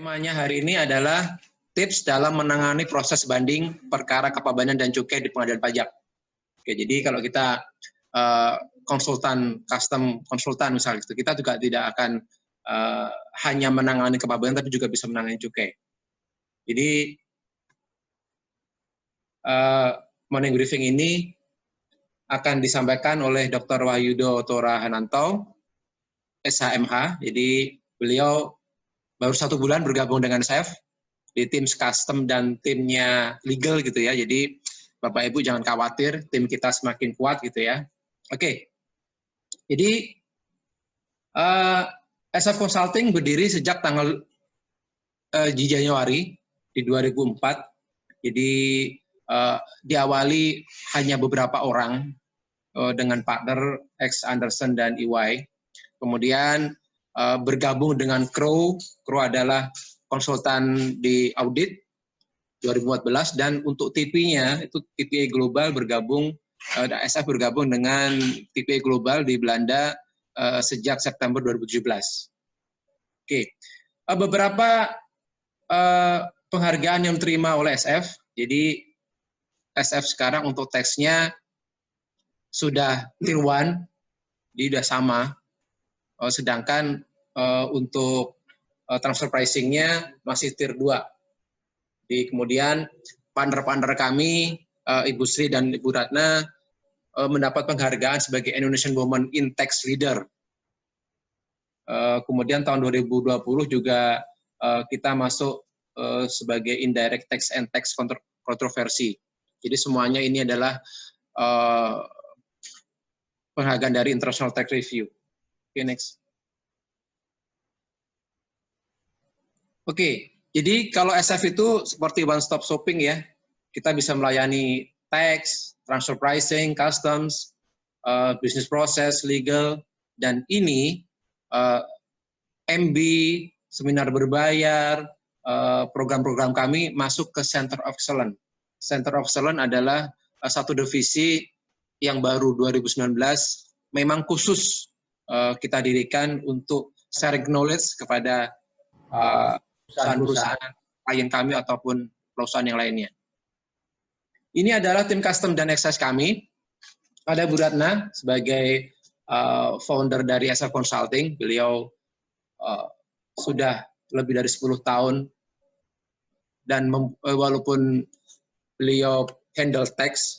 Temanya hari ini adalah tips dalam menangani proses banding perkara kepabeanan dan cukai di pengadilan pajak. Oke, jadi kalau kita konsultan, custom konsultan misalnya, kita juga tidak akan hanya menangani kepabeanan, tapi juga bisa menangani cukai. Jadi morning briefing ini akan disampaikan oleh Dr. Wahyudo Tora Hananto, SHMH. Jadi beliau baru 1 bulan bergabung dengan SEF di tim custom dan timnya legal gitu ya. Jadi Bapak Ibu jangan khawatir, tim kita semakin kuat gitu ya. Oke, jadi SF Consulting berdiri sejak tanggal di Januari di 2004. Jadi diawali hanya beberapa orang dengan partner X Anderson dan EY. Kemudian bergabung dengan Crow adalah konsultan di audit 2014, dan untuk TP-nya itu TPA Global bergabung, SF bergabung dengan TPA Global di Belanda sejak September 2017. Oke, beberapa penghargaan yang diterima oleh SF. Jadi SF sekarang untuk teksnya sudah Tier 1, jadi sudah sama. Sedangkan untuk transfer pricing-nya masih Tier 2. Jadi kemudian partner-partner kami, Ibu Sri dan Ibu Ratna, mendapat penghargaan sebagai Indonesian Women in Tax Leader. Kemudian tahun 2020 juga kita masuk sebagai Indirect Tax and Tax Controversy. Jadi semuanya ini adalah penghargaan dari International Tax Review. Oke, next. Oke, jadi kalau SF itu seperti one stop shopping ya. Kita bisa melayani tax, transfer pricing, customs, business process, legal, dan ini MB, seminar berbayar, program-program kami masuk ke Center of Excellence. Center of Excellence adalah satu divisi yang baru 2019, memang khusus kita dirikan untuk sharing knowledge kepada perusahaan klien kami ataupun perusahaan yang lainnya. Ini adalah tim custom dan excise kami. Ada Bu Ratna sebagai founder dari SF Consulting. Beliau sudah lebih dari 10 tahun, dan walaupun beliau handle tax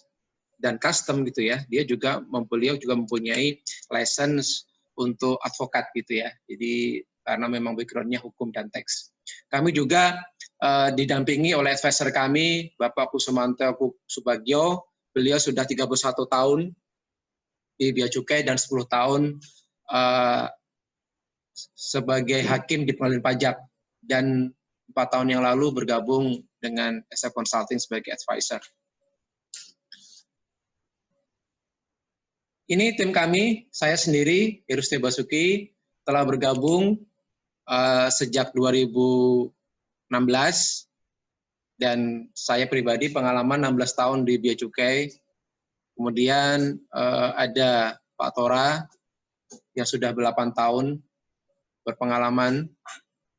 dan custom gitu ya, beliau juga mempunyai license untuk advokat gitu ya. Jadi karena memang background-nya hukum dan tax. Kami juga didampingi oleh advisor kami, Bapak Kusumanto Subagio. Beliau sudah 31 tahun di Bea Cukai dan 10 tahun sebagai hakim di pengadilan pajak, dan 4 tahun yang lalu bergabung dengan SF Consulting sebagai advisor. Ini tim kami, saya sendiri, Herusti Basuki, telah bergabung sejak 2016, dan saya pribadi pengalaman 16 tahun di Bea Cukai. Kemudian ada Pak Tora yang sudah 8 tahun berpengalaman,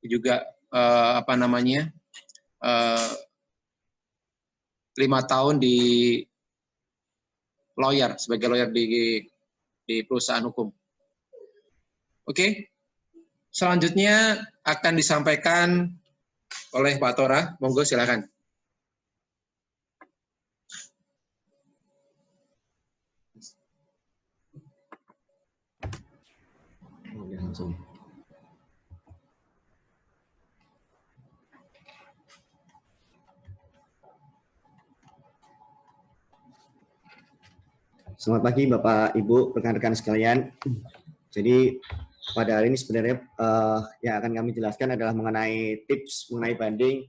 juga 5 tahun di sebagai lawyer di perusahaan hukum. Oke, selanjutnya akan disampaikan oleh Pak Tora. Monggo silakan. Langsung. Selamat pagi Bapak Ibu, rekan-rekan sekalian. Jadi pada hari ini sebenarnya yang akan kami jelaskan adalah mengenai tips mengenai banding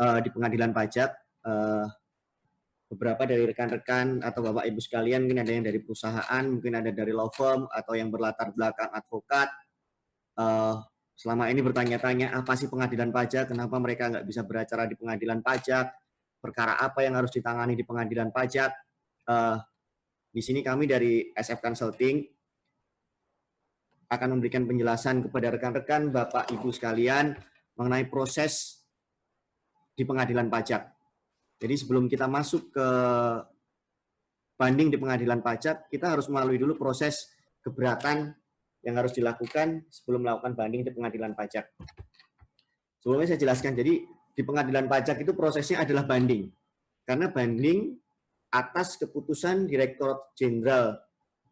di pengadilan pajak. Beberapa dari rekan-rekan atau Bapak Ibu sekalian, mungkin ada yang dari perusahaan, mungkin ada dari law firm, atau yang berlatar belakang advokat. Selama ini bertanya-tanya apa sih pengadilan pajak, kenapa mereka nggak bisa beracara di pengadilan pajak, perkara apa yang harus ditangani di pengadilan pajak. Di sini kami dari SF Consulting akan memberikan penjelasan kepada rekan-rekan, Bapak Ibu sekalian, mengenai proses di pengadilan pajak. Jadi sebelum kita masuk ke banding di pengadilan pajak, kita harus melalui dulu proses keberatan yang harus dilakukan sebelum melakukan banding di pengadilan pajak. Sebelumnya saya jelaskan, jadi di pengadilan pajak itu prosesnya adalah banding. Karena banding atas keputusan Direktur Jenderal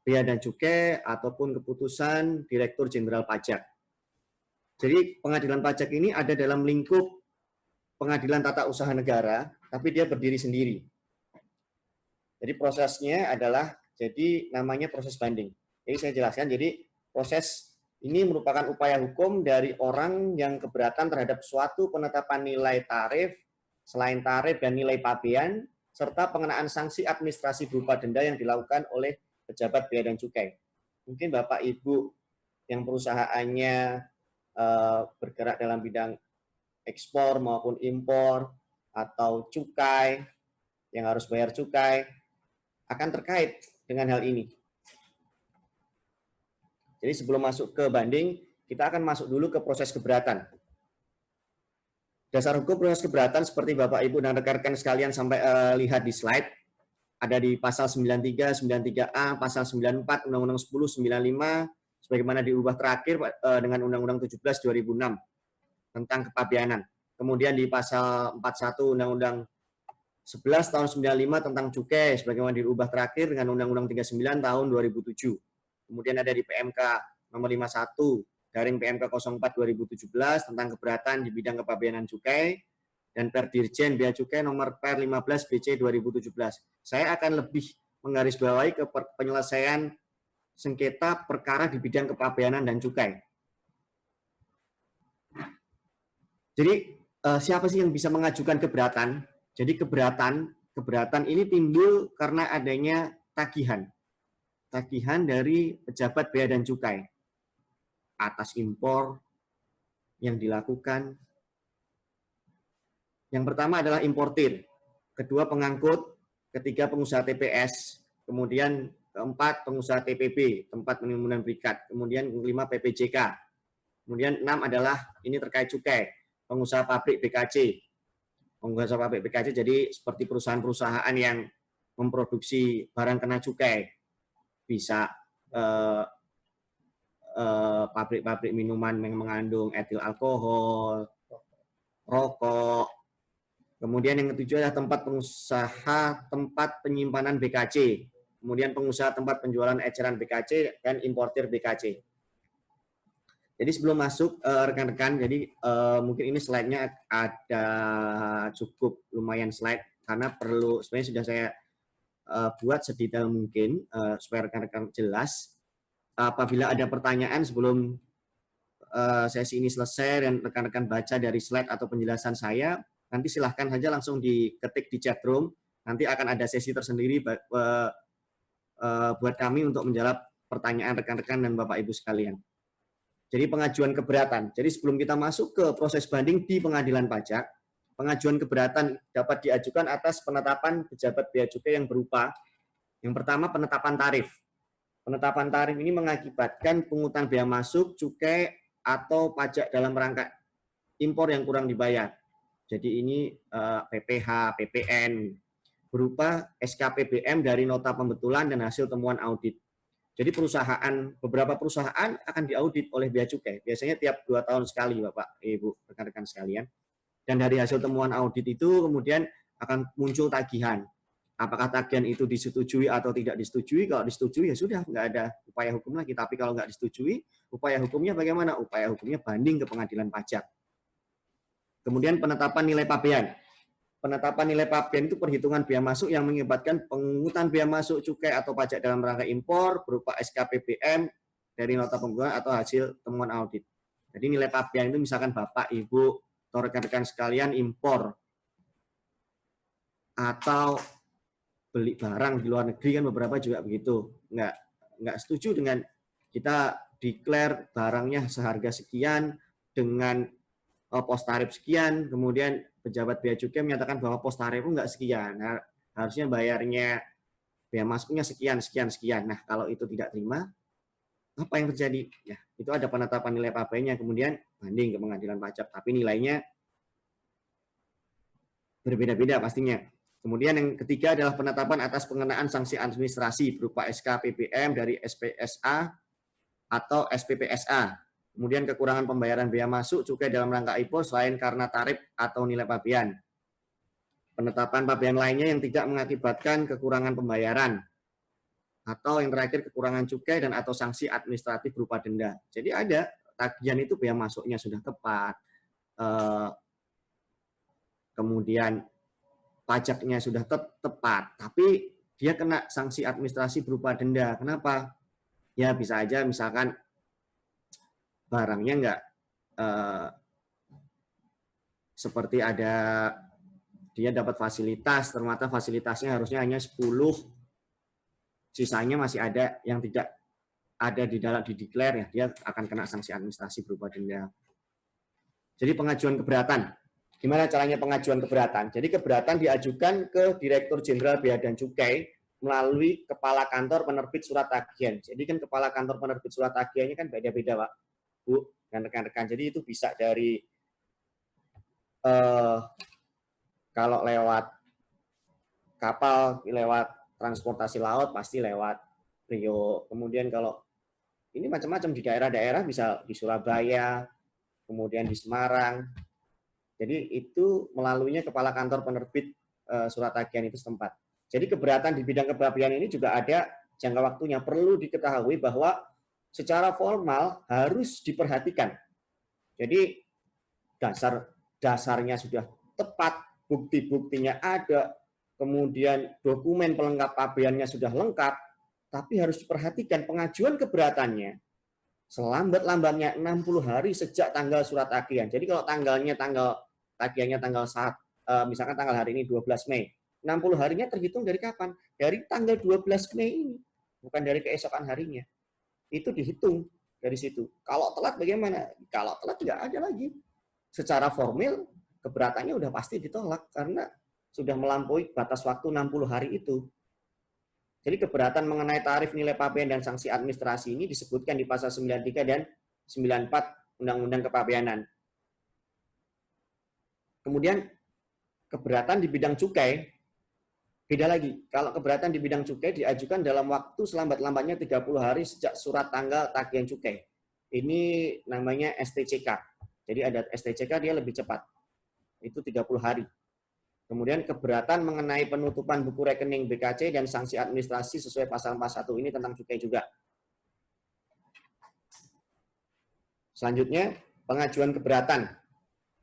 Bea dan Cukai ataupun keputusan Direktur Jenderal Pajak. Jadi pengadilan pajak ini ada dalam lingkup pengadilan tata usaha negara, tapi dia berdiri sendiri. Jadi prosesnya adalah, jadi namanya proses banding. Jadi saya jelaskan, jadi proses ini merupakan upaya hukum dari orang yang keberatan terhadap suatu penetapan nilai tarif, selain tarif dan nilai pabean, serta pengenaan sanksi administrasi berupa denda yang dilakukan oleh pejabat bea dan cukai. Mungkin Bapak Ibu yang perusahaannya bergerak dalam bidang ekspor maupun impor atau cukai, yang harus bayar cukai, akan terkait dengan hal ini. Jadi sebelum masuk ke banding, kita akan masuk dulu ke proses keberatan. Dasar hukum proses keberatan seperti Bapak Ibu dan rekan-rekan sekalian sampai lihat di slide, ada di pasal 93, 93A, pasal 94, Undang-Undang 10, 95, sebagaimana diubah terakhir dengan Undang-Undang 17 2006 tentang kepabeanan. Kemudian di pasal 41 Undang-Undang 11 tahun 95 tentang cukai, sebagaimana diubah terakhir dengan Undang-Undang 39 tahun 2007. Kemudian ada di PMK nomor 51 garing PMK 04 2017 tentang keberatan di bidang kepabeanan cukai, dan Perdirjen Bea Cukai nomor Per 15 BC 2017. Saya akan lebih menggarisbawahi ke penyelesaian sengketa perkara di bidang kepabeanan dan cukai. Jadi siapa sih yang bisa mengajukan keberatan? Jadi keberatan ini timbul karena adanya tagihan dari pejabat bea dan cukai atas impor yang dilakukan. Yang pertama adalah importir, kedua pengangkut, ketiga pengusaha TPS, kemudian keempat pengusaha TPB, tempat penimbunan berikat, kemudian kelima PPJK, kemudian 6 adalah ini terkait cukai, pengusaha pabrik BKC. Pengusaha pabrik BKC jadi seperti perusahaan-perusahaan yang memproduksi barang kena cukai, bisa pabrik-pabrik minuman yang mengandung etil alkohol, rokok. Kemudian yang ketujuh adalah tempat pengusaha tempat penyimpanan BKC, kemudian pengusaha tempat penjualan eceran BKC, dan importir BKC. Jadi sebelum masuk rekan-rekan, jadi mungkin ini slide-nya ada cukup lumayan slide, karena perlu sebenarnya sudah saya buat sedetail mungkin supaya rekan-rekan jelas. Apabila ada pertanyaan sebelum sesi ini selesai dan rekan-rekan baca dari slide atau penjelasan saya, nanti silahkan saja langsung diketik di chat room. Nanti akan ada sesi tersendiri buat kami untuk menjawab pertanyaan rekan-rekan dan Bapak Ibu sekalian. Jadi pengajuan keberatan. Jadi sebelum kita masuk ke proses banding di pengadilan pajak, pengajuan keberatan dapat diajukan atas penetapan pejabat bea cukai yang berupa yang pertama penetapan tarif. Penetapan tarif ini mengakibatkan pungutan bea masuk, cukai, atau pajak dalam rangka impor yang kurang dibayar. Jadi ini PPH, PPN, berupa SKPBM dari nota pembetulan dan hasil temuan audit. Jadi beberapa perusahaan akan diaudit oleh Bea Cukai. Biasanya tiap 2 tahun sekali, Bapak, Ibu, rekan-rekan sekalian. Dan dari hasil temuan audit itu kemudian akan muncul tagihan. Apakah tagihan itu disetujui atau tidak disetujui? Kalau disetujui ya sudah, nggak ada upaya hukum lagi. Tapi kalau nggak disetujui, upaya hukumnya bagaimana? Upaya hukumnya banding ke pengadilan pajak. Kemudian penetapan nilai pabean. Penetapan nilai pabean itu perhitungan bea masuk yang mengakibatkan pengungutan bea masuk, cukai, atau pajak dalam rangka impor berupa SKPBM dari nota pembetulan atau hasil temuan audit. Jadi nilai pabean itu misalkan Bapak, Ibu, atau rekan-rekan sekalian impor atau beli barang di luar negeri, kan beberapa juga begitu, nggak setuju dengan kita declare barangnya seharga sekian dengan pos tarif sekian, kemudian pejabat bea cukai menyatakan bahwa pos tarif itu nggak sekian, nah, harusnya bayarnya bea masuknya sekian. Nah kalau itu tidak terima, apa yang terjadi? Ya, itu ada penetapan nilai pabeannya, kemudian banding ke pengadilan pajak, tapi nilainya berbeda-beda pastinya. Kemudian yang ketiga adalah penetapan atas pengenaan sanksi administrasi berupa SK PBM dari SPSA atau SPPSA. Kemudian kekurangan pembayaran biaya masuk cukai dalam rangka IPO selain karena tarif atau nilai pabean. Penetapan pabean lainnya yang tidak mengakibatkan kekurangan pembayaran. Atau yang terakhir kekurangan cukai dan atau sanksi administratif berupa denda. Jadi ada tagihan itu biaya masuknya sudah tepat, kemudian pajaknya sudah tepat, tapi dia kena sanksi administrasi berupa denda. Kenapa? Ya bisa aja misalkan barangnya nggak seperti ada dia dapat fasilitas, ternyata fasilitasnya harusnya hanya 10, sisanya masih ada yang tidak ada di dalam declare, ya dia akan kena sanksi administrasi berupa denda. Jadi pengajuan keberatan. Gimana caranya pengajuan keberatan? Jadi keberatan diajukan ke Direktur Jenderal Bea dan Cukai melalui Kepala Kantor Penerbit Surat Tagihan. Jadi kan Kepala Kantor Penerbit Surat Tagihannya kan beda-beda, Pak, Bu, dan rekan-rekan. Jadi itu bisa dari kalau lewat kapal, lewat transportasi laut, pasti lewat Rio. Kemudian kalau ini macam-macam di daerah-daerah, bisa di Surabaya, kemudian di Semarang. Jadi itu melaluinya Kepala Kantor Penerbit Surat Tagihan itu setempat. Jadi keberatan di bidang kepabeanan ini juga ada jangka waktunya. Perlu diketahui bahwa secara formal harus diperhatikan. Jadi dasarnya sudah tepat, bukti-buktinya ada, kemudian dokumen pelengkap pabeannya sudah lengkap, tapi harus diperhatikan pengajuan keberatannya selambat-lambatnya 60 hari sejak tanggal surat tagihan. Jadi kalau tagihannya tanggal misalkan tanggal hari ini 12 Mei, 60 harinya terhitung dari kapan? Dari tanggal 12 Mei ini, bukan dari keesokan harinya. Itu dihitung dari situ. Kalau telat bagaimana? Kalau telat tidak ada lagi. Secara formal keberatannya udah pasti ditolak karena sudah melampaui batas waktu 60 hari itu. Jadi keberatan mengenai tarif nilai pabean dan sanksi administrasi ini disebutkan di pasal 93 dan 94 Undang-Undang Kepabeanan. Kemudian keberatan di bidang cukai, beda lagi. Kalau keberatan di bidang cukai diajukan dalam waktu selambat-lambatnya 30 hari sejak surat tanggal tagihan cukai. Ini namanya STCK. Jadi ada STCK, dia lebih cepat. Itu 30 hari. Kemudian keberatan mengenai penutupan buku rekening BKC dan sanksi administrasi sesuai pasal 41 ini tentang cukai juga. Selanjutnya, pengajuan keberatan.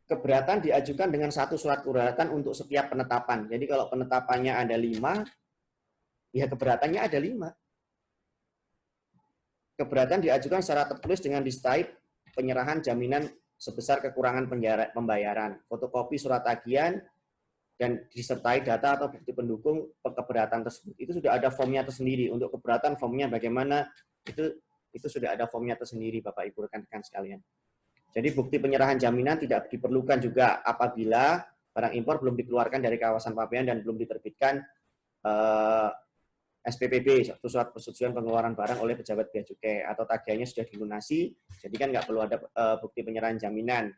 Keberatan diajukan dengan satu surat keberatan untuk setiap penetapan. Jadi kalau penetapannya ada 5, ya keberatannya ada 5. Keberatan diajukan secara tertulis dengan disertai penyerahan jaminan sebesar kekurangan pembayaran, fotokopi surat tagihan, dan disertai data atau bukti pendukung keberatan tersebut. Itu sudah ada formnya tersendiri. Untuk keberatan formnya bagaimana, itu sudah ada formnya tersendiri, Bapak Ibu rekan-rekan sekalian. Jadi bukti penyerahan jaminan tidak diperlukan juga apabila barang impor belum dikeluarkan dari kawasan pabean dan belum diterbitkan SPPB, surat persetujuan pengeluaran barang oleh pejabat bea cukai, atau tagihannya sudah dilunasi, jadi kan nggak perlu ada bukti penyerahan jaminan.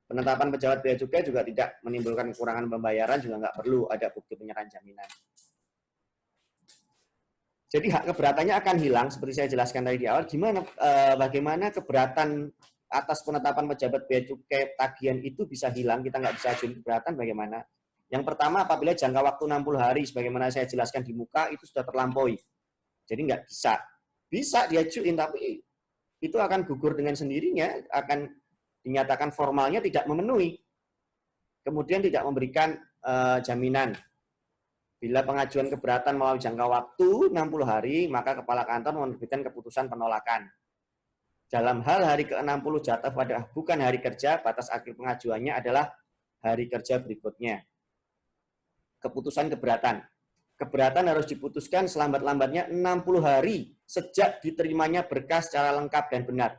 Penetapan pejabat bea cukai juga tidak menimbulkan kekurangan pembayaran, juga nggak perlu ada bukti penyerahan jaminan. Jadi hak keberatannya akan hilang, seperti saya jelaskan tadi di awal. Bagaimana keberatan atas penetapan pejabat bea cukai tagihan itu bisa hilang, kita nggak bisa ajuin keberatan bagaimana? Yang pertama, apabila jangka waktu 60 hari, sebagaimana saya jelaskan di muka, itu sudah terlampaui. Jadi nggak bisa. Bisa diajuin, tapi itu akan gugur dengan sendirinya, akan dinyatakan formalnya tidak memenuhi, kemudian tidak memberikan jaminan. Bila pengajuan keberatan melalui jangka waktu 60 hari, maka kepala kantor menerbitkan keputusan penolakan. Dalam hal hari ke-60 jatuh pada bukan hari kerja, batas akhir pengajuannya adalah hari kerja berikutnya. Keputusan keberatan. Keberatan harus diputuskan selambat-lambatnya 60 hari sejak diterimanya berkas secara lengkap dan benar.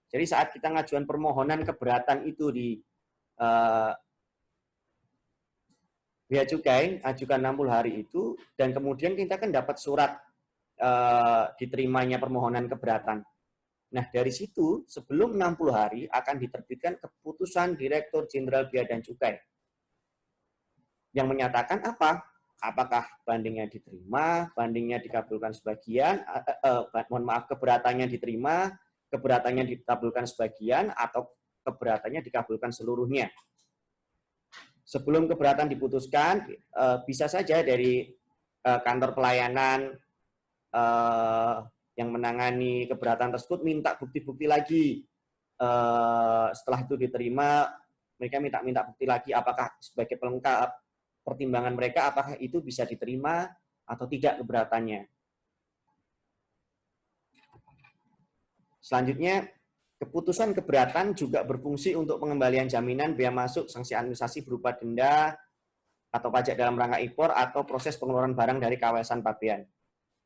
Jadi saat kita ngajuan permohonan keberatan itu di bea cukai, ajukan 60 hari itu, dan kemudian kita kan dapat surat diterimanya permohonan keberatan. Nah, dari situ sebelum 60 hari akan diterbitkan keputusan Direktur Jenderal Bea dan Cukai yang menyatakan apa? Apakah bandingnya diterima, bandingnya dikabulkan sebagian, keberatannya diterima, keberatannya dikabulkan sebagian, atau keberatannya dikabulkan seluruhnya. Sebelum keberatan diputuskan, bisa saja dari kantor pelayanan yang menangani keberatan tersebut minta bukti-bukti lagi. Setelah itu diterima, mereka minta bukti lagi apakah sebagai pelengkap pertimbangan mereka apakah itu bisa diterima atau tidak keberatannya. Selanjutnya, keputusan keberatan juga berfungsi untuk pengembalian jaminan bea masuk, sanksi administrasi berupa denda atau pajak dalam rangka impor atau proses pengeluaran barang dari kawasan pabean.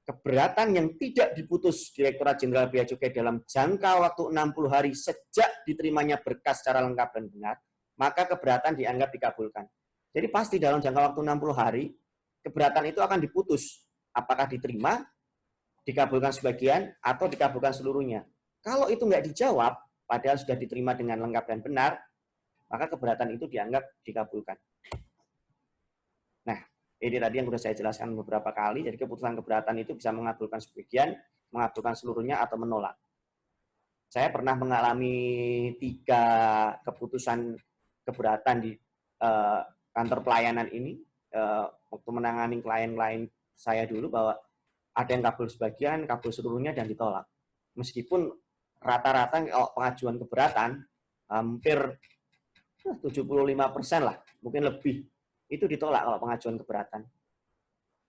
Keberatan yang tidak diputus Direktorat Jenderal Bea Cukai dalam jangka waktu 60 hari sejak diterimanya berkas secara lengkap dan benar, maka keberatan dianggap dikabulkan. Jadi pasti dalam jangka waktu 60 hari, keberatan itu akan diputus. Apakah diterima, dikabulkan sebagian, atau dikabulkan seluruhnya. Kalau itu nggak dijawab, padahal sudah diterima dengan lengkap dan benar, maka keberatan itu dianggap dikabulkan. Nah, ini tadi yang sudah saya jelaskan beberapa kali, jadi keputusan keberatan itu bisa mengabulkan sebagian, mengabulkan seluruhnya, atau menolak. Saya pernah mengalami 3 keputusan keberatan di kantor pelayanan ini, waktu menangani klien-klien saya dulu, bahwa ada yang kabul sebagian, kabul seluruhnya, dan ditolak. Meskipun rata-rata pengajuan keberatan, hampir 75% lah, mungkin lebih, itu ditolak kalau pengajuan keberatan.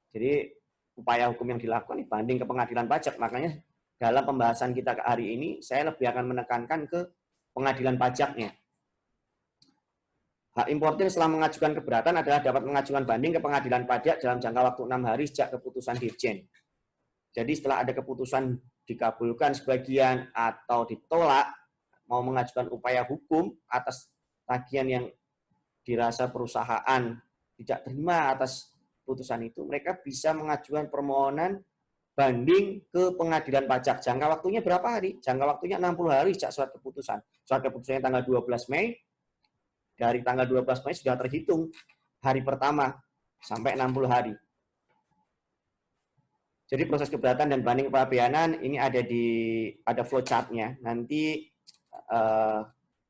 Jadi upaya hukum yang dilakukan dibanding ke pengadilan pajak. Makanya dalam pembahasan kita hari ini, saya lebih akan menekankan ke pengadilan pajaknya. Hak importir setelah mengajukan keberatan adalah dapat mengajukan banding ke pengadilan pajak dalam jangka waktu 6 hari sejak keputusan Dirjen. Jadi setelah ada keputusan dikabulkan sebagian atau ditolak, mau mengajukan upaya hukum atas tagihan yang dirasa perusahaan tidak terima atas putusan itu, mereka bisa mengajukan permohonan banding ke pengadilan pajak. Jangka waktunya berapa hari? Jangka waktunya 60 hari sejak surat keputusan. Surat keputusannya tanggal 12 Mei, dari tanggal 12 Mei sudah terhitung hari pertama sampai 60 hari. Jadi proses keberatan dan banding kepabeanan ini ada flowchart-nya. Nanti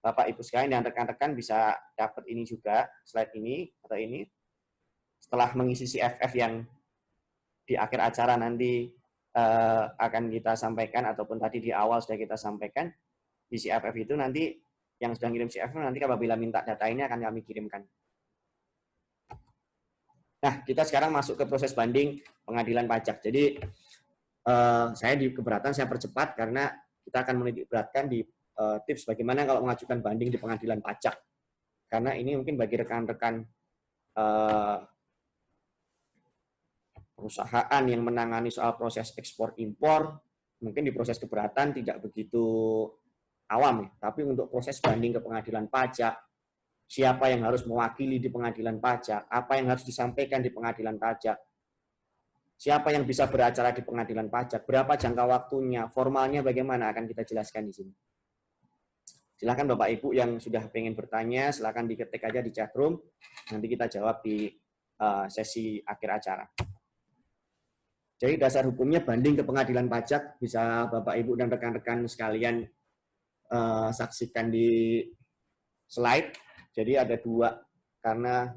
Bapak Ibu sekalian dan rekan-rekan bisa dapat ini juga, slide ini atau ini. Setelah mengisi CFF yang di akhir acara nanti akan kita sampaikan, ataupun tadi di awal sudah kita sampaikan, di CFF itu nanti yang sudah ngirim CFF nanti apabila minta data ini akan kami kirimkan. Nah, kita sekarang masuk ke proses banding pengadilan pajak. Jadi saya di keberatan saya percepat karena kita akan menitik beratkan di tips bagaimana kalau mengajukan banding di pengadilan pajak. Karena ini mungkin bagi rekan-rekan perusahaan yang menangani soal proses ekspor impor, mungkin di proses keberatan tidak begitu awam, tapi untuk proses banding ke pengadilan pajak, siapa yang harus mewakili di pengadilan pajak, apa yang harus disampaikan di pengadilan pajak, siapa yang bisa beracara di pengadilan pajak, berapa jangka waktunya, formalnya bagaimana, akan kita jelaskan di sini. Silakan Bapak Ibu yang sudah pengen bertanya, silakan diketik aja di chat room, nanti kita jawab di sesi akhir acara. Jadi dasar hukumnya banding ke pengadilan pajak, bisa Bapak Ibu dan rekan-rekan sekalian saksikan di slide. Jadi ada 2, karena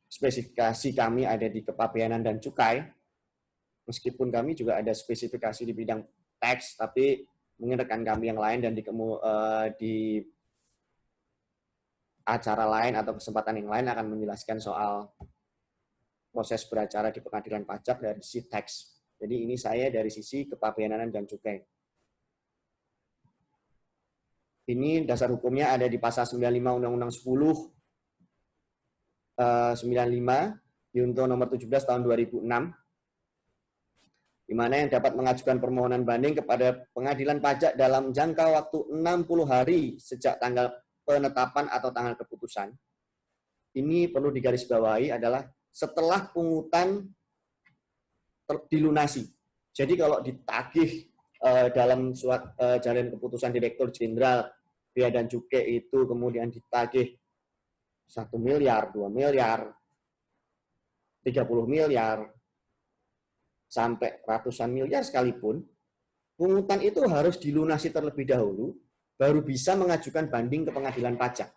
spesifikasi kami ada di kepabeanan dan cukai, meskipun kami juga ada spesifikasi di bidang teks, tapi mungkin rekan kami yang lain dan di acara lain atau kesempatan yang lain akan menjelaskan soal proses beracara di pengadilan pajak dari sisi teks. Jadi ini saya dari sisi kepabeanan dan cukai. Ini dasar hukumnya ada di pasal 95 Undang-Undang 1095 Junto nomor 17 tahun 2006, di mana yang dapat mengajukan permohonan banding kepada pengadilan pajak dalam jangka waktu 60 hari sejak tanggal penetapan atau tanggal keputusan. Ini perlu digarisbawahi adalah setelah pungutan dilunasi. Jadi kalau ditagih dalam jalin keputusan Direktur Jenderal Bea dan Cukai itu kemudian ditagih 1 miliar, 2 miliar, 30 miliar, sampai ratusan miliar sekalipun, pungutan itu harus dilunasi terlebih dahulu, baru bisa mengajukan banding ke pengadilan pajak.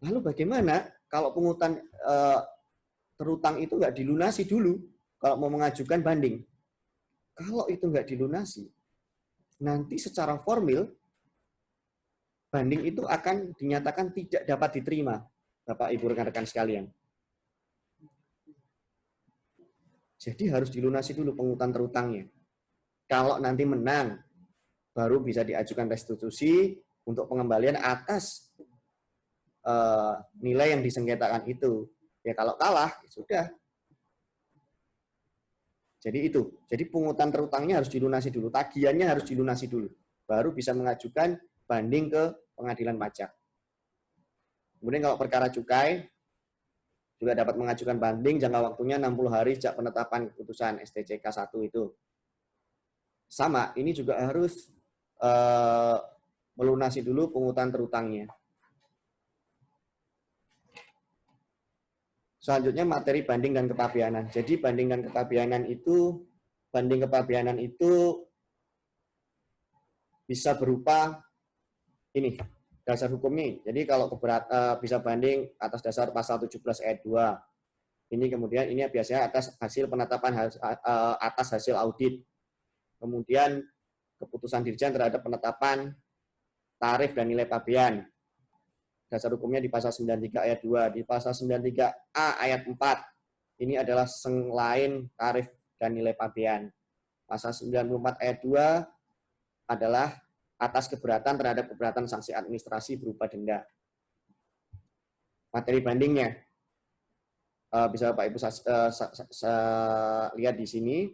Lalu bagaimana kalau pungutan terutang itu nggak dilunasi dulu, kalau mau mengajukan banding? Kalau itu nggak dilunasi, nanti secara formil, banding itu akan dinyatakan tidak dapat diterima, Bapak Ibu rekan-rekan sekalian. Jadi harus dilunasi dulu pungutan terutangnya. Kalau nanti menang, baru bisa diajukan restitusi untuk pengembalian atas nilai yang disengketakan itu. Ya kalau kalah, ya sudah. Jadi itu. Jadi pungutan terutangnya harus dilunasi dulu. Tagihannya harus dilunasi dulu. Baru bisa mengajukan banding ke pengadilan pajak. Kemudian kalau perkara cukai, juga dapat mengajukan banding jangka waktunya 60 hari sejak penetapan keputusan STCK 1 itu. Sama, ini juga harus melunasi dulu pungutan terutangnya. Selanjutnya materi banding dan kepabeanan. Jadi banding kepabeanan itu bisa berupa ini dasar hukumnya. Jadi kalau bisa banding atas dasar pasal 17 ayat 2. Ini kemudian ini biasanya atas hasil penetapan atas hasil audit. Kemudian keputusan Dirjen terhadap penetapan tarif dan nilai pabean. Dasar hukumnya di pasal 93 ayat 2. Di pasal 93A ayat 4. Ini adalah selain tarif dan nilai pabean. Pasal 94 ayat 2 adalah atas keberatan terhadap keberatan sanksi administrasi berupa denda. Materi bandingnya bisa Bapak Ibu lihat di sini.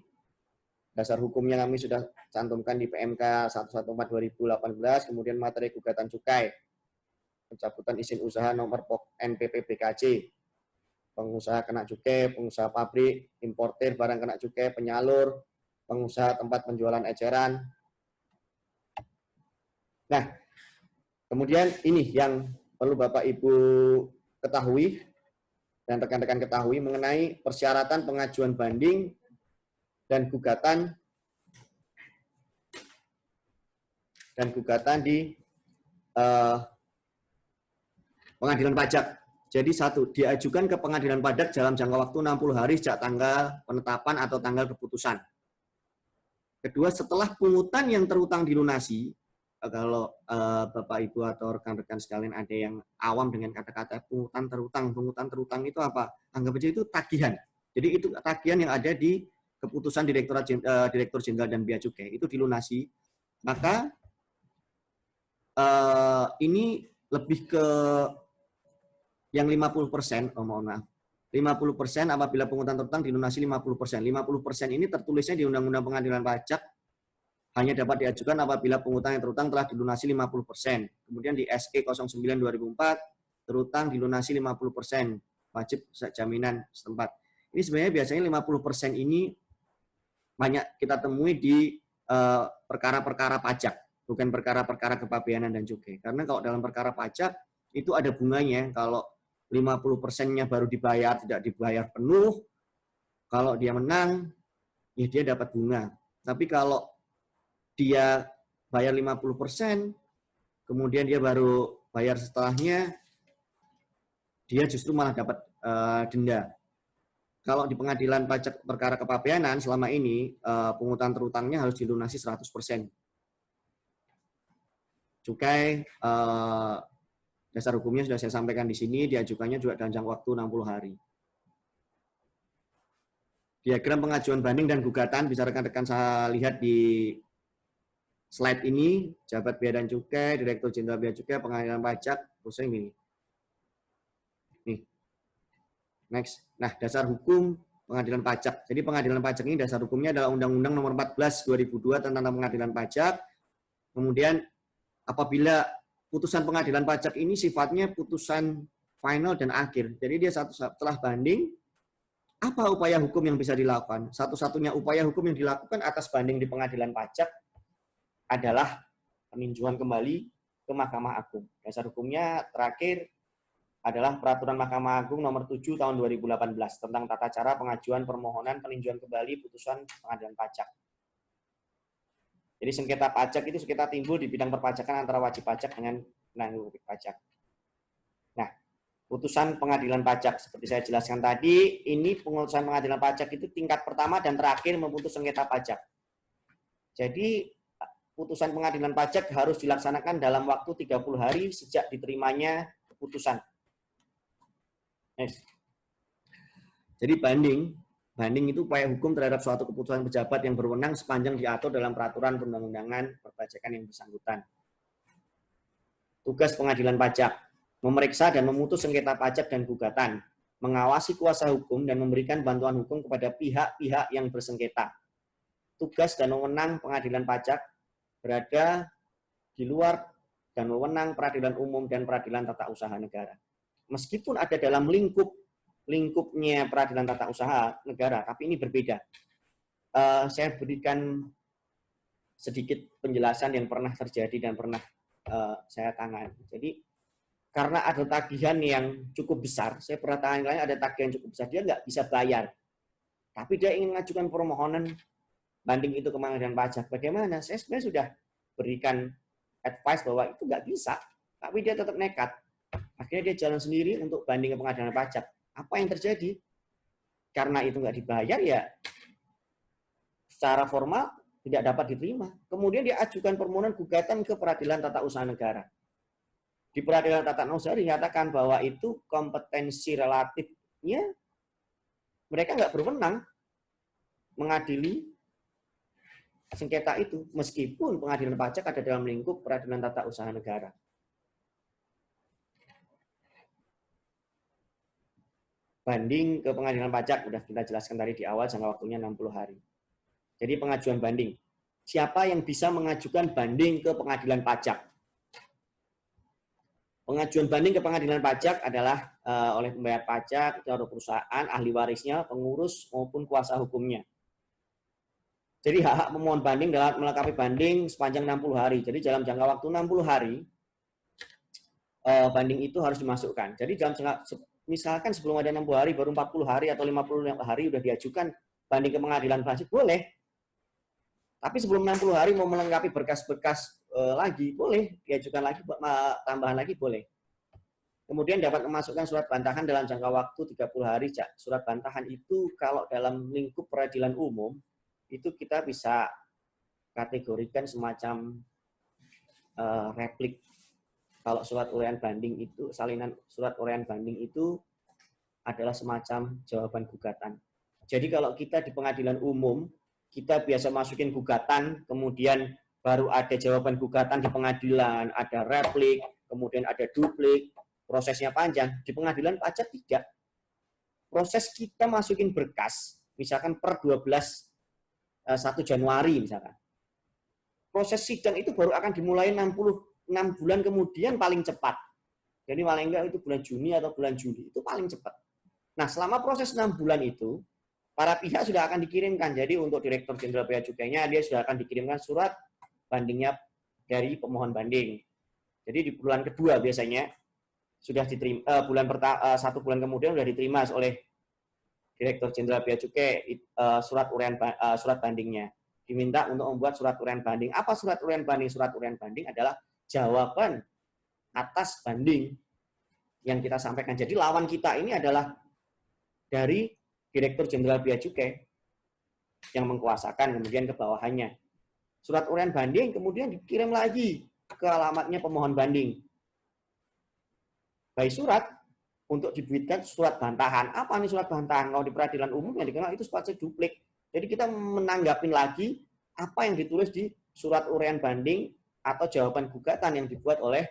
Dasar hukumnya kami sudah cantumkan di PMK 114/2018, kemudian materi gugatan cukai. Pencabutan izin usaha nomor NPP BKJ, pengusaha kena cukai, pengusaha pabrik, importir barang kena cukai, penyalur, pengusaha tempat penjualan eceran. Nah, kemudian ini yang perlu Bapak Ibu ketahui dan rekan-rekan ketahui mengenai persyaratan pengajuan banding dan gugatan di pengadilan pajak. Jadi satu, diajukan ke pengadilan pajak dalam jangka waktu 60 hari sejak tanggal penetapan atau tanggal keputusan. Kedua, setelah pungutan yang terutang dilunasi, kalau Bapak Ibu atau rekan-rekan sekalian ada yang awam dengan kata-kata pungutan terutang itu apa? Anggap aja itu tagihan. Jadi itu tagihan yang ada di keputusan Direktur Jenderal dan Bea Cukai itu dilunasi. Maka ini lebih ke yang 50%, mohon maaf. 50% apabila pungutan terutang dilunasi 50%. 50% ini tertulisnya di Undang-Undang Pengadilan Pajak hanya dapat diajukan apabila pungutan yang terutang telah dilunasi 50%. Kemudian di SE 09/2004 terutang dilunasi 50%, wajib jaminan setempat. Ini sebenarnya biasanya 50% ini banyak kita temui di perkara-perkara pajak, bukan perkara-perkara kepabeanan dan cukai. Karena kalau dalam perkara pajak itu ada bunganya. Kalau 50%-nya baru dibayar, tidak dibayar penuh. Kalau dia menang, ya dia dapat bunga. Tapi kalau dia bayar 50%, kemudian dia baru bayar setelahnya, dia justru malah dapat denda. Kalau di pengadilan pajak perkara kepabeanan selama ini, pungutan terutangnya harus dilunasi 100%. Cukai, dasar hukumnya sudah saya sampaikan di sini, diajukannya juga dalam jangka waktu 60 hari. Diagram pengajuan banding dan gugatan bisa rekan-rekan saya lihat di slide ini, Jabat Bea dan Cukai, Direktur Jenderal Bea Cukai, Pengadilan Pajak, pusing ini. Nih. Next. Nah, dasar hukum pengadilan pajak. Jadi pengadilan pajak ini dasar hukumnya adalah Undang-Undang Nomor 14/2002 tentang pengadilan pajak. Kemudian apabila putusan pengadilan pajak ini sifatnya putusan final dan akhir. Jadi dia setelah banding, Apa upaya hukum yang bisa dilakukan? Satu-satunya upaya hukum yang dilakukan atas banding di pengadilan pajak adalah peninjauan kembali ke Mahkamah Agung. Dasar hukumnya terakhir adalah Peraturan Mahkamah Agung nomor 7 tahun 2018 tentang tata cara pengajuan permohonan peninjauan kembali putusan pengadilan pajak. Jadi sengketa pajak itu sengketa timbul di bidang perpajakan antara wajib pajak dengan penanggung jawab pajak. Nah, putusan pengadilan pajak seperti saya jelaskan tadi, ini putusan pengadilan pajak itu tingkat pertama dan terakhir memutus sengketa pajak. Jadi putusan pengadilan pajak harus dilaksanakan dalam waktu 30 hari sejak diterimanya putusan. Next. Jadi banding itu upaya hukum terhadap suatu keputusan pejabat yang berwenang sepanjang diatur dalam peraturan perundang-undangan perpajakan yang bersangkutan. Tugas pengadilan pajak: memeriksa dan memutus sengketa pajak dan gugatan, mengawasi kuasa hukum dan memberikan bantuan hukum kepada pihak-pihak yang bersengketa. Tugas dan wewenang pengadilan pajak berada di luar dan wewenang peradilan umum dan peradilan tata usaha negara. Meskipun ada dalam lingkupnya peradilan tata usaha negara, tapi ini berbeda. Saya berikan sedikit penjelasan yang pernah terjadi dan pernah saya tangani. Jadi karena ada tagihan yang cukup besar, saya pernah tangani ada tagihan cukup besar, dia nggak bisa bayar, tapi dia ingin mengajukan permohonan banding itu ke pengadilan pajak. Bagaimana? Saya sebenarnya sudah berikan advice bahwa itu nggak bisa, tapi dia tetap nekat. Akhirnya dia jalan sendiri untuk banding ke pengadilan pajak. Apa yang terjadi? Karena itu nggak dibayar, ya secara formal tidak dapat diterima. Kemudian dia ajukan permohonan gugatan ke peradilan tata usaha negara. Di peradilan tata usaha dinyatakan bahwa itu kompetensi relatifnya mereka nggak berwenang mengadili sengketa itu, meskipun pengadilan pajak ada dalam lingkup peradilan tata usaha negara. Banding ke pengadilan pajak, sudah kita jelaskan tadi di awal, jangka waktunya 60 hari. Jadi pengajuan banding. Siapa yang bisa mengajukan banding ke pengadilan pajak? Pengajuan banding ke pengadilan pajak adalah oleh pembayar pajak, atau perusahaan, ahli warisnya, pengurus, maupun kuasa hukumnya. Jadi hak pemohon banding dalam melengkapi banding sepanjang 60 hari. Jadi dalam jangka waktu 60 hari, banding itu harus dimasukkan. Jadi dalam misalkan sebelum ada 60 hari, baru 40 hari atau 50 hari sudah diajukan banding ke pengadilan pajak, boleh. Tapi sebelum 60 hari mau melengkapi berkas-berkas lagi, boleh. Diajukan lagi, tambahan lagi, boleh. Kemudian dapat memasukkan surat bantahan dalam jangka waktu 30 hari. Surat bantahan itu kalau dalam lingkup peradilan umum, itu kita bisa kategorikan semacam replik. Kalau surat uraian banding itu, salinan surat uraian banding itu adalah semacam jawaban gugatan. Jadi kalau kita di pengadilan umum, kita biasa masukin gugatan, kemudian baru ada jawaban gugatan di pengadilan, ada replik, kemudian ada duplik, prosesnya panjang. Di pengadilan pajak tidak. Proses kita masukin berkas, misalkan per 1 Januari misalkan. Proses sidang itu baru akan dimulai 6 bulan kemudian paling cepat. Jadi paling enggak itu bulan Juni atau bulan Juli, itu paling cepat. Nah, selama proses 6 bulan itu, para pihak sudah akan dikirimkan. Jadi untuk Direktur Jenderal Bea Cukainya, dia sudah akan dikirimkan surat bandingnya dari pemohon banding. Jadi di bulan kedua biasanya sudah diterima, 1 bulan kemudian sudah diterima oleh Direktur Jenderal Bea Cukai surat bandingnya. Diminta untuk membuat surat uraian banding. Apa surat uraian banding? Surat uraian banding adalah jawaban atas banding yang kita sampaikan. Jadi lawan kita ini adalah dari Direktur Jenderal Bea Cukai yang mengkuasakan, kemudian ke bawahannya. Surat uraian banding kemudian dikirim lagi ke alamatnya pemohon banding. By surat untuk dibuatkan surat bantahan. Apa nih surat bantahan? Kalau di peradilan umum yang dikenal itu sepatu duplik. Jadi kita menanggapin lagi apa yang ditulis di surat uraian banding atau jawaban gugatan yang dibuat oleh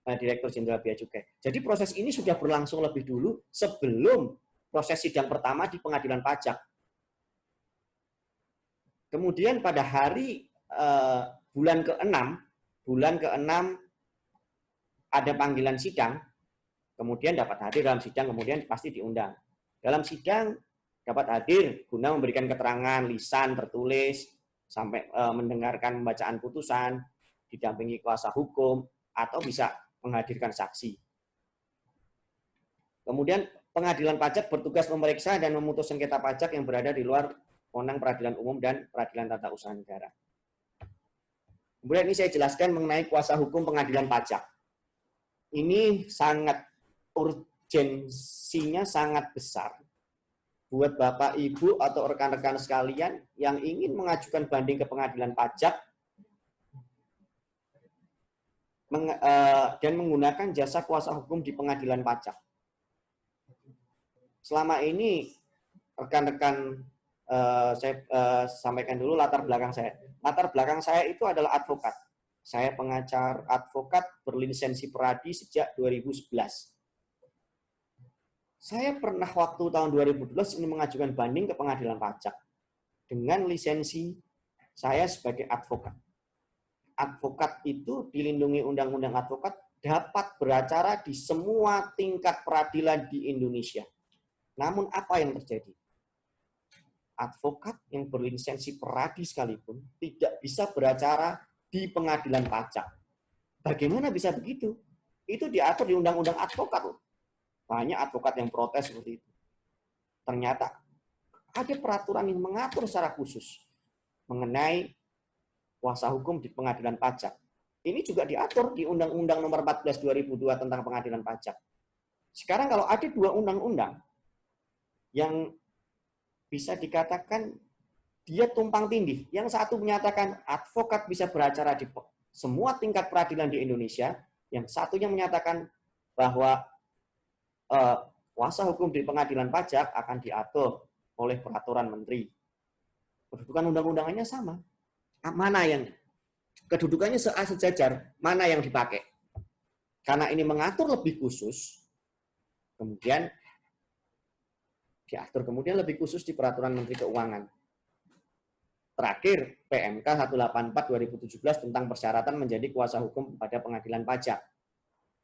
Direktur Jenderal Bea Cukai. Jadi proses ini sudah berlangsung lebih dulu sebelum proses sidang pertama di pengadilan pajak. Kemudian pada hari bulan ke-6 ada panggilan sidang, kemudian dapat hadir dalam sidang, kemudian pasti diundang. Dalam sidang dapat hadir guna memberikan keterangan lisan, tertulis, sampai mendengarkan pembacaan putusan, didampingi kuasa hukum, atau bisa menghadirkan saksi. Kemudian pengadilan pajak bertugas memeriksa dan memutus sengketa pajak yang berada di luar wewenang peradilan umum dan peradilan tata usaha negara. Kemudian ini saya jelaskan mengenai kuasa hukum pengadilan pajak. Ini sangat urgensinya sangat besar buat Bapak, Ibu, atau rekan-rekan sekalian yang ingin mengajukan banding ke pengadilan pajak dan menggunakan jasa kuasa hukum di pengadilan pajak. Selama ini rekan-rekan saya sampaikan dulu latar belakang saya. Latar belakang saya itu adalah advokat. Saya pengacara advokat berlisensi Peradi sejak 2011. Saya pernah waktu tahun 2012 ini mengajukan banding ke pengadilan pajak dengan lisensi saya sebagai advokat. Advokat itu dilindungi undang-undang advokat dapat beracara di semua tingkat peradilan di Indonesia. Namun apa yang terjadi? Advokat yang berlisensi Peradi sekalipun tidak bisa beracara di pengadilan pajak. Bagaimana bisa begitu? Itu diatur di undang-undang advokat. Banyak advokat yang protes seperti itu. Ternyata ada peraturan yang mengatur secara khusus mengenai kuasa hukum di pengadilan pajak. Ini juga diatur di Undang-Undang Nomor 14 2002 tentang pengadilan pajak. Sekarang kalau ada dua undang-undang yang bisa dikatakan dia tumpang tindih. Yang satu menyatakan advokat bisa beracara di semua tingkat peradilan di Indonesia. Yang satunya menyatakan bahwa kuasa hukum di pengadilan pajak akan diatur oleh peraturan menteri. Kedudukan undang-undangannya sama. Mana yang kedudukannya sejajar, mana yang dipakai? Karena ini mengatur lebih khusus, kemudian diatur kemudian lebih khusus di peraturan Menteri Keuangan. Terakhir, PMK 184/2017 tentang persyaratan menjadi kuasa hukum pada pengadilan pajak.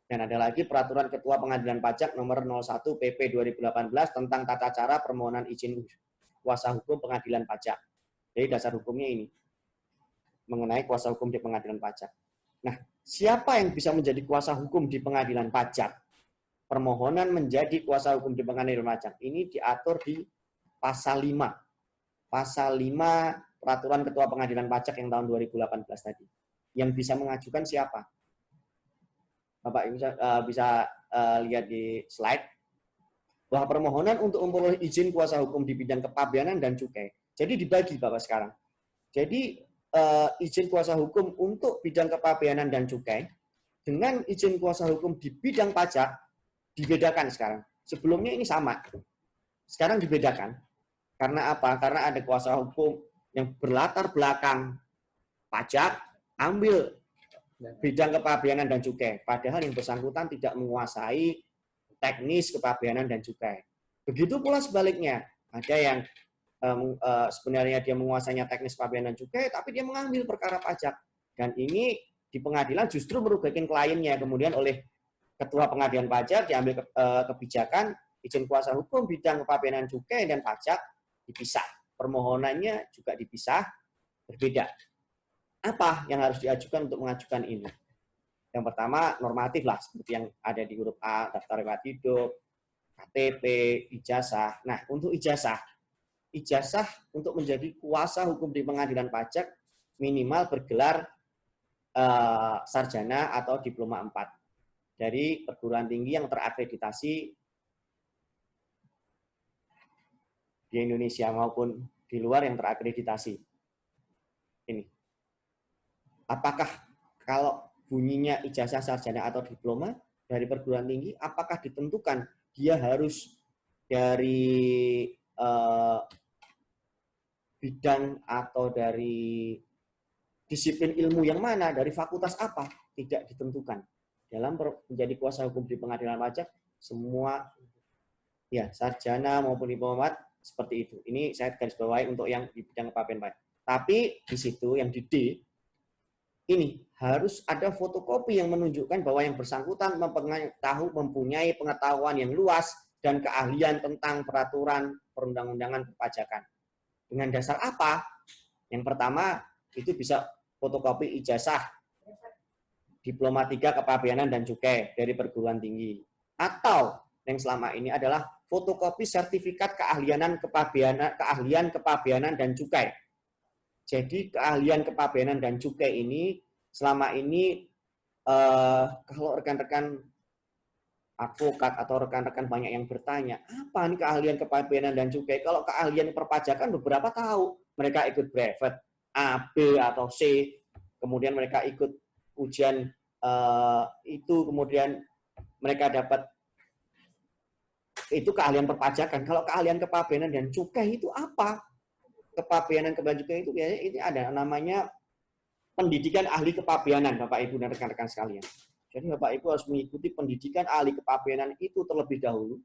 Dan ada lagi peraturan Ketua Pengadilan Pajak nomor 01 PP 2018 tentang tata cara permohonan izin kuasa hukum pengadilan pajak. Jadi dasar hukumnya ini mengenai kuasa hukum di pengadilan pajak. Nah, siapa yang bisa menjadi kuasa hukum di pengadilan pajak? Permohonan menjadi kuasa hukum di pengadilan pajak ini diatur di pasal 5. Pasal 5 peraturan Ketua Pengadilan Pajak yang tahun 2018 tadi. Yang bisa mengajukan siapa? Bapak bisa lihat di slide bahwa permohonan untuk memperoleh izin kuasa hukum di bidang kepabeanan dan cukai. Jadi dibagi Bapak sekarang. Jadi izin kuasa hukum untuk bidang kepabeanan dan cukai dengan izin kuasa hukum di bidang pajak dibedakan sekarang. Sebelumnya ini sama. Sekarang dibedakan. Karena apa? Karena ada kuasa hukum yang berlatar belakang pajak, ambil bidang kepabeanan dan cukai. Padahal yang bersangkutan tidak menguasai teknis kepabeanan dan cukai. Begitu pula sebaliknya. Ada yang sebenarnya dia menguasainya teknis kepabeanan dan cukai, tapi dia mengambil perkara pajak. Dan ini di pengadilan justru merugikan kliennya. Kemudian oleh Ketua Pengadilan Pajak diambil kebijakan izin kuasa hukum bidang kepabeanan cukai dan pajak dipisah. Permohonannya juga dipisah, berbeda. Apa yang harus diajukan untuk mengajukan ini? Yang pertama, normatif lah, seperti yang ada di huruf A, daftar riwayat hidup, KTP, ijazah. Nah, untuk ijazah untuk menjadi kuasa hukum di pengadilan pajak minimal bergelar sarjana atau diploma 4 dari perguruan tinggi yang terakreditasi di Indonesia maupun di luar yang terakreditasi. Ini. Apakah kalau bunyinya ijazah sarjana atau diploma dari perguruan tinggi, apakah ditentukan dia harus dari bidang atau dari disiplin ilmu yang mana, dari fakultas apa? Tidak ditentukan. Dalam menjadi kuasa hukum di pengadilan pajak, semua ya sarjana maupun diploma seperti itu. Ini saya garis bawahi untuk yang di bidang kepabeanan pajak. Tapi di situ yang di D, ini harus ada fotokopi yang menunjukkan bahwa yang bersangkutan mempunyai pengetahuan yang luas dan keahlian tentang peraturan perundang-undangan perpajakan. Dengan dasar apa? Yang pertama, itu bisa fotokopi ijazah Diploma 3 Kepabeanan dan Cukai dari perguruan tinggi. Atau yang selama ini adalah fotokopi sertifikat keahlian kepabeanan dan cukai. Jadi keahlian kepabeanan dan cukai ini selama ini kalau rekan-rekan advokat atau rekan-rekan banyak yang bertanya, apa nih keahlian kepabeanan dan cukai? Kalau keahlian perpajakan beberapa tahu, mereka ikut brevet A, B atau C, kemudian mereka ikut ujian itu, kemudian mereka dapat itu keahlian perpajakan. Kalau keahlian kepabeanan dan cukai itu apa? Kepabeanan kepabeanan cukai itu biasanya ini ada namanya pendidikan ahli kepabeanan, Bapak Ibu dan rekan-rekan sekalian. Jadi Bapak Ibu harus mengikuti pendidikan ahli kepabeanan itu terlebih dahulu.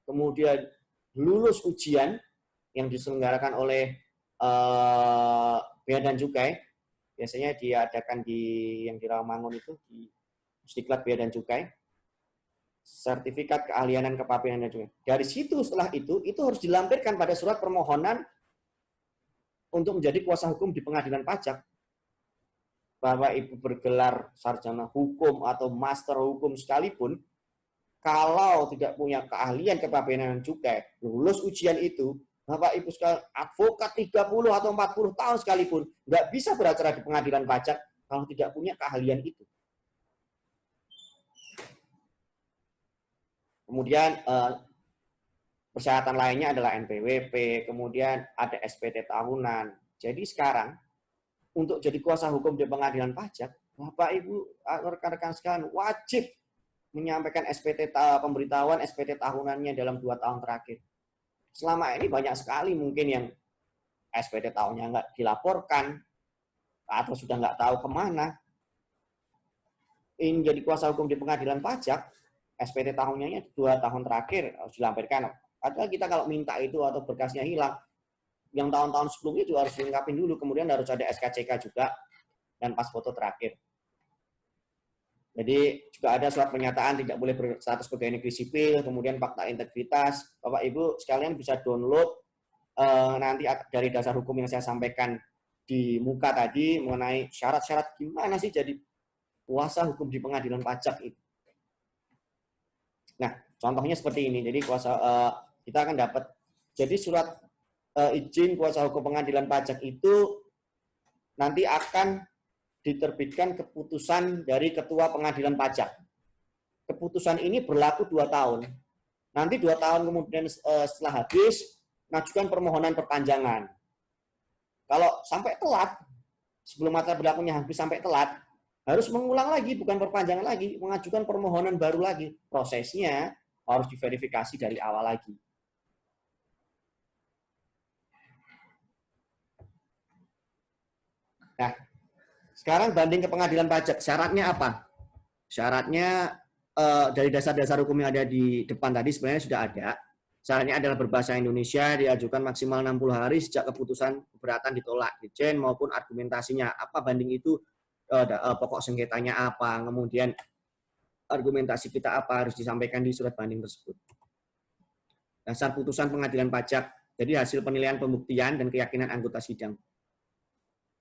Kemudian lulus ujian yang diselenggarakan oleh Bea dan Cukai. Biasanya diadakan yang di Rawamangun itu di Pusdiklat Bea dan Cukai. Sertifikat keahlian kepabeanan dan cukai. Dari situ setelah itu harus dilampirkan pada surat permohonan untuk menjadi kuasa hukum di pengadilan pajak. Bapak Ibu bergelar sarjana hukum atau master hukum sekalipun, kalau tidak punya keahlian kepabeanan dan cukai, lulus ujian itu, Bapak Ibu sekalian advokat 30 atau 40 tahun sekalipun, nggak bisa beracara di pengadilan pajak kalau tidak punya keahlian itu. Kemudian persyaratan lainnya adalah NPWP, kemudian ada SPT tahunan. Jadi sekarang untuk jadi kuasa hukum di pengadilan pajak, Bapak Ibu rekan-rekan sekalian wajib menyampaikan SPT pemberitahuan SPT tahunannya dalam 2 tahun terakhir. Selama ini banyak sekali mungkin yang SPT tahunnya nggak dilaporkan atau sudah nggak tahu kemana. Ingin jadi kuasa hukum di pengadilan pajak, SPT tahunnya 2 tahun terakhir harus dilampirkan. Atau kita kalau minta itu atau berkasnya hilang, yang tahun-tahun sebelumnya juga harus dilengkapin dulu. Kemudian harus ada SKCK juga dan pas foto terakhir. Jadi juga ada surat pernyataan tidak boleh berstatus pegawai negeri sipil, kemudian fakta integritas. Bapak Ibu sekalian bisa download nanti dari dasar hukum yang saya sampaikan di muka tadi mengenai syarat-syarat gimana sih jadi kuasa hukum di pengadilan pajak itu. Nah, contohnya seperti ini. Jadi kita akan dapat, jadi surat izin kuasa hukum pengadilan pajak itu nanti akan diterbitkan keputusan dari Ketua Pengadilan Pajak. Keputusan ini berlaku 2 tahun. Nanti 2 tahun kemudian setelah habis, mengajukan permohonan perpanjangan. Kalau sampai telat, sebelum masa berlakunya habis sampai telat, harus mengulang lagi, bukan perpanjangan lagi, mengajukan permohonan baru lagi. Prosesnya harus diverifikasi dari awal lagi. Nah, sekarang banding ke pengadilan pajak. Syaratnya apa? Syaratnya dari dasar-dasar hukum yang ada di depan tadi sebenarnya sudah ada. Syaratnya adalah berbahasa Indonesia, diajukan maksimal 60 hari sejak keputusan keberatan ditolak, Dirjen maupun argumentasinya. Apa banding itu? Pokok sengketanya apa, kemudian argumentasi kita apa harus disampaikan di surat banding tersebut. Dasar putusan pengadilan pajak, jadi hasil penilaian pembuktian dan keyakinan anggota sidang.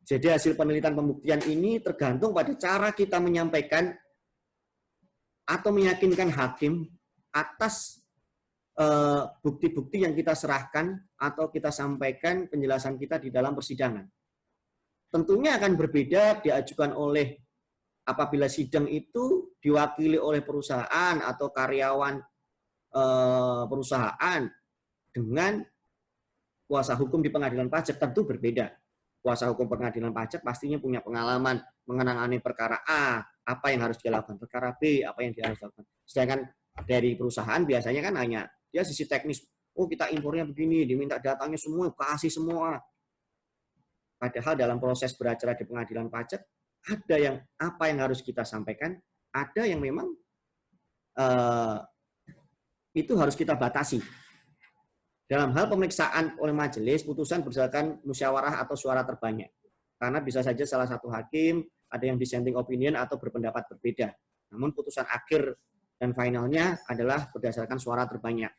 Jadi hasil penelitian pembuktian ini tergantung pada cara kita menyampaikan atau meyakinkan hakim atas bukti-bukti yang kita serahkan atau kita sampaikan penjelasan kita di dalam persidangan. Tentunya akan berbeda diajukan oleh apabila sidang itu diwakili oleh perusahaan atau karyawan perusahaan dengan kuasa hukum di pengadilan pajak tentu berbeda. Kuasa hukum pengadilan pajak pastinya punya pengalaman mengenangani perkara A, apa yang harus dilakukan, perkara B, apa yang harus dilakukan. Sedangkan dari perusahaan biasanya kan hanya dia sisi teknis, oh kita impornya begini, diminta datanya semua, kasih semua. Padahal dalam proses beracara di pengadilan pajak, ada yang apa yang harus kita sampaikan, ada yang memang itu harus kita batasi. Dalam hal pemeriksaan oleh majelis, putusan berdasarkan musyawarah atau suara terbanyak. Karena bisa saja salah satu hakim, ada yang dissenting opinion atau berpendapat berbeda. Namun putusan akhir dan finalnya adalah berdasarkan suara terbanyak.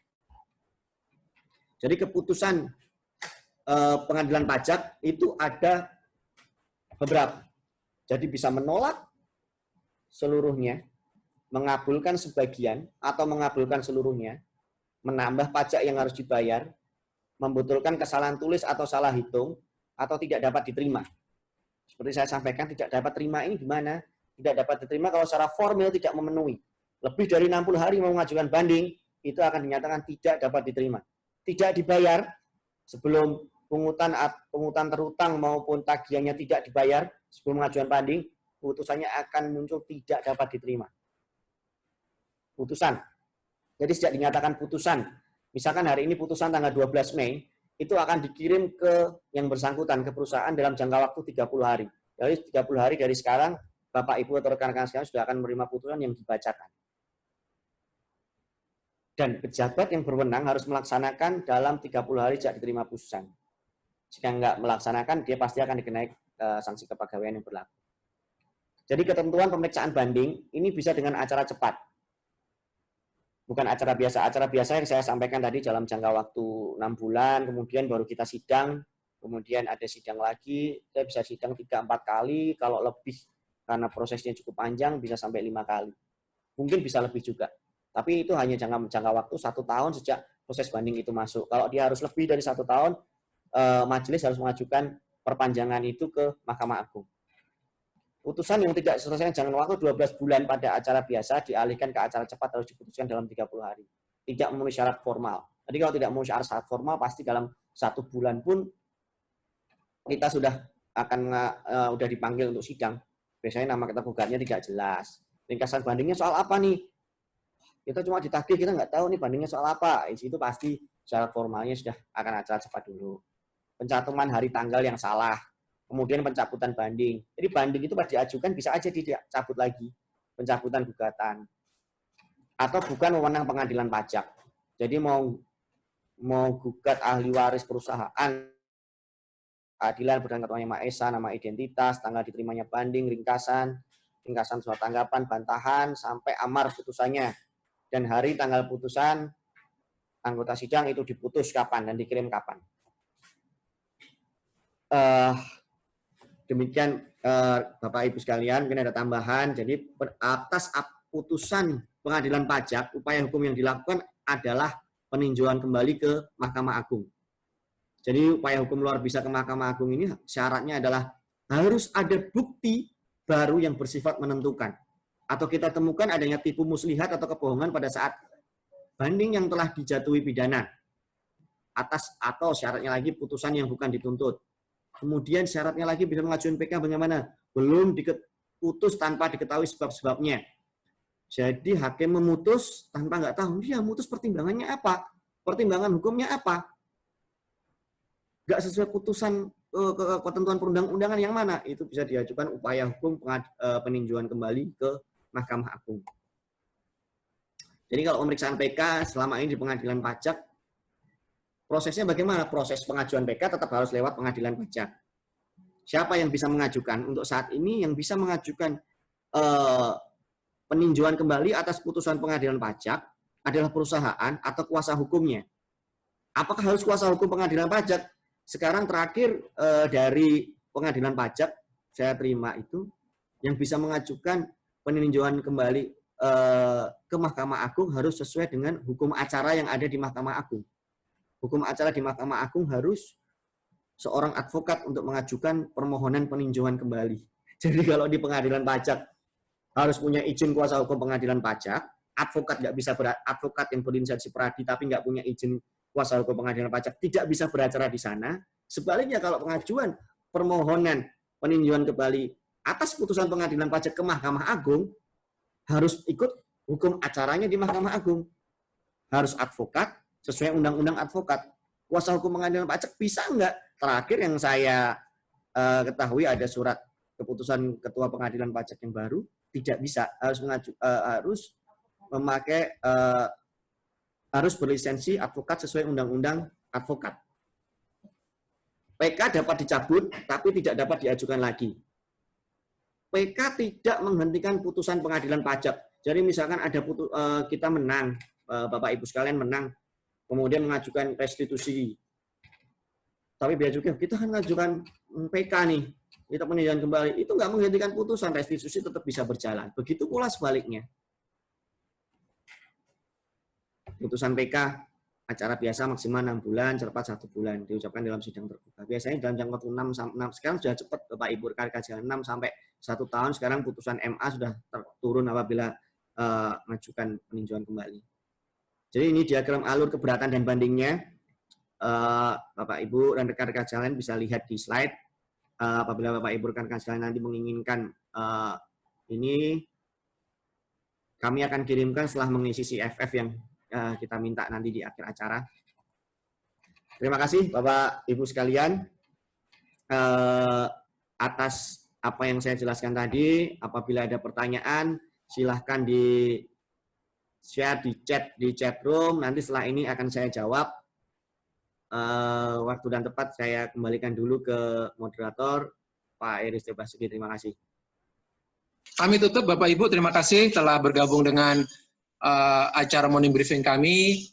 Jadi keputusan pengadilan pajak itu ada beberapa. Jadi bisa menolak seluruhnya, mengabulkan sebagian, atau mengabulkan seluruhnya, menambah pajak yang harus dibayar, membetulkan kesalahan tulis atau salah hitung, atau tidak dapat diterima. Seperti saya sampaikan, tidak dapat terima ini gimana? Tidak dapat diterima kalau secara formal tidak memenuhi. Lebih dari 60 hari mau mengajukan banding, itu akan dinyatakan tidak dapat diterima. Tidak dibayar sebelum pungutan terutang maupun tagihannya tidak dibayar sebelum mengajukan banding, putusannya akan muncul tidak dapat diterima. Putusan. Jadi sejak dinyatakan putusan, misalkan hari ini putusan tanggal 12 Mei, itu akan dikirim ke yang bersangkutan, ke perusahaan dalam jangka waktu 30 hari. Jadi 30 hari dari sekarang, Bapak Ibu atau rekan-rekan sekalian sudah akan menerima putusan yang dibacakan. Dan pejabat yang berwenang harus melaksanakan dalam 30 hari sejak diterima putusan. Jika nggak melaksanakan, dia pasti akan dikenai sanksi kepegawaian yang berlaku. Jadi ketentuan pemeriksaan banding ini bisa dengan acara cepat. Bukan acara biasa. Acara biasa yang saya sampaikan tadi dalam jangka waktu 6 bulan, kemudian baru kita sidang, kemudian ada sidang lagi, kita bisa sidang 3-4 kali, kalau lebih karena prosesnya cukup panjang bisa sampai 5 kali. Mungkin bisa lebih juga. Tapi itu hanya jangka waktu 1 tahun sejak proses banding itu masuk. Kalau dia harus lebih dari 1 tahun, majelis harus mengajukan perpanjangan itu ke Mahkamah Agung. Putusan yang tidak selesai jangka waktu 12 bulan pada acara biasa dialihkan ke acara cepat harus diputuskan dalam 30 hari. Tidak memenuhi syarat formal. Jadi kalau tidak memenuhi syarat formal, pasti dalam 1 bulan pun kita sudah udah dipanggil untuk sidang. Biasanya nama tergugatnya tidak jelas. Ringkasan bandingnya soal apa nih? Kita cuma ditagih, kita nggak tahu nih bandingnya soal apa. Itu pasti syarat formalnya sudah akan acara cepat dulu. Pencantuman hari tanggal yang salah. Kemudian pencabutan banding. Jadi banding itu pas diajukan bisa aja dicabut lagi. Pencabutan gugatan. Atau bukan wewenang pengadilan pajak. Jadi mau gugat ahli waris perusahaan, keadilan berdasarkan ketentuan Maha Esa, nama identitas, tanggal diterimanya banding, ringkasan surat tanggapan, bantahan, sampai amar putusannya. Dan hari tanggal putusan anggota sidang itu diputus kapan dan dikirim kapan. Demikian Bapak Ibu sekalian, mungkin ada tambahan. Jadi atas putusan pengadilan pajak, upaya hukum yang dilakukan adalah peninjauan kembali ke Mahkamah Agung. Jadi upaya hukum luar biasa ke Mahkamah Agung ini syaratnya adalah harus ada bukti baru yang bersifat menentukan. Atau kita temukan adanya tipu muslihat atau kebohongan pada saat banding yang telah dijatuhi pidana. Atau syaratnya lagi putusan yang bukan dituntut. Kemudian syaratnya lagi bisa mengajukan PK bagaimana? Belum diputus tanpa diketahui sebab-sebabnya. Jadi hakim memutus tanpa nggak tahu dia memutus pertimbangannya apa, pertimbangan hukumnya apa, nggak sesuai putusan ketentuan perundang-undangan yang mana, itu bisa diajukan upaya hukum peninjauan kembali ke Mahkamah Agung. Jadi kalau pemeriksaan PK selama ini di pengadilan pajak, prosesnya bagaimana? Proses pengajuan PK tetap harus lewat pengadilan pajak. Siapa yang bisa mengajukan? Untuk saat ini yang bisa mengajukan peninjauan kembali atas putusan pengadilan pajak adalah perusahaan atau kuasa hukumnya. Apakah harus kuasa hukum pengadilan pajak? Sekarang terakhir dari pengadilan pajak saya terima itu yang bisa mengajukan peninjauan kembali ke Mahkamah Agung harus sesuai dengan hukum acara yang ada di Mahkamah Agung. Hukum acara di Mahkamah Agung harus seorang advokat untuk mengajukan permohonan peninjauan kembali. Jadi kalau di pengadilan pajak harus punya izin kuasa hukum pengadilan pajak, advokat nggak bisa advokat yang berinstansi peradi tapi nggak punya izin kuasa hukum pengadilan pajak tidak bisa beracara di sana. Sebaliknya kalau pengajuan permohonan peninjauan kembali atas putusan pengadilan pajak ke Mahkamah Agung harus ikut hukum acaranya di Mahkamah Agung. Harus advokat sesuai undang-undang advokat. Kuasa hukum pengadilan pajak bisa enggak? Terakhir yang saya ketahui ada surat keputusan Ketua Pengadilan Pajak yang baru, tidak bisa, harus memakai harus berlisensi advokat sesuai undang-undang advokat. PK dapat dicabut tapi tidak dapat diajukan lagi. PK tidak menghentikan putusan pengadilan pajak. Jadi misalkan ada kita menang, Bapak Ibu sekalian menang kemudian mengajukan restitusi. Tapi bea cukai kita kan mengajukan PK nih, kita peninjauan kembali, itu nggak menghentikan putusan, restitusi tetap bisa berjalan. Begitu pula sebaliknya. Putusan PK acara biasa maksimal 6 bulan, cepat 1 bulan, diucapkan dalam sidang terbuka. Biasanya dalam jangka waktu 6, sekarang sudah cepat Bapak Ibu rekan-rekan sekalian, 6 sampai 1 tahun, sekarang putusan MA sudah turun apabila mengajukan peninjauan kembali. Jadi ini diagram alur keberatan dan bandingnya. Bapak Ibu dan rekan-rekan sekalian bisa lihat di slide. Apabila Bapak Ibu rekan-rekan sekalian nanti menginginkan ini, kami akan kirimkan setelah mengisi CFF yang kita minta nanti di akhir acara. Terima kasih Bapak Ibu sekalian atas apa yang saya jelaskan tadi. Apabila ada pertanyaan, silahkan di share di chat room. Nanti setelah ini akan saya jawab. Waktu dan tepat saya kembalikan dulu ke moderator Pak Iris Basuki. Terima kasih. Kami tutup, Bapak Ibu, terima kasih telah bergabung dengan acara morning briefing kami.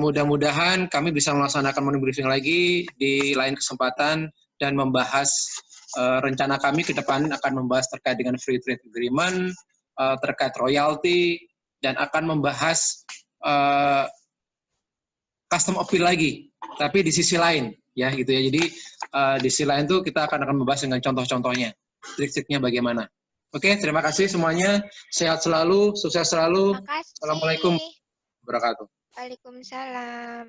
Mudah-mudahan kami bisa melaksanakan morning briefing lagi di lain kesempatan dan membahas rencana kami ke depan akan membahas terkait dengan free trade agreement, terkait royalty, dan akan membahas custom appeal lagi, tapi di sisi lain, ya gitu ya. Jadi di sisi lain tuh kita akan membahas dengan contoh-contohnya, trik-triknya bagaimana. Oke, terima kasih semuanya. Sehat selalu, sukses selalu. Assalamualaikum warahmatullahi wabarakatuh. Waalaikumsalam.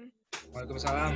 Waalaikumsalam.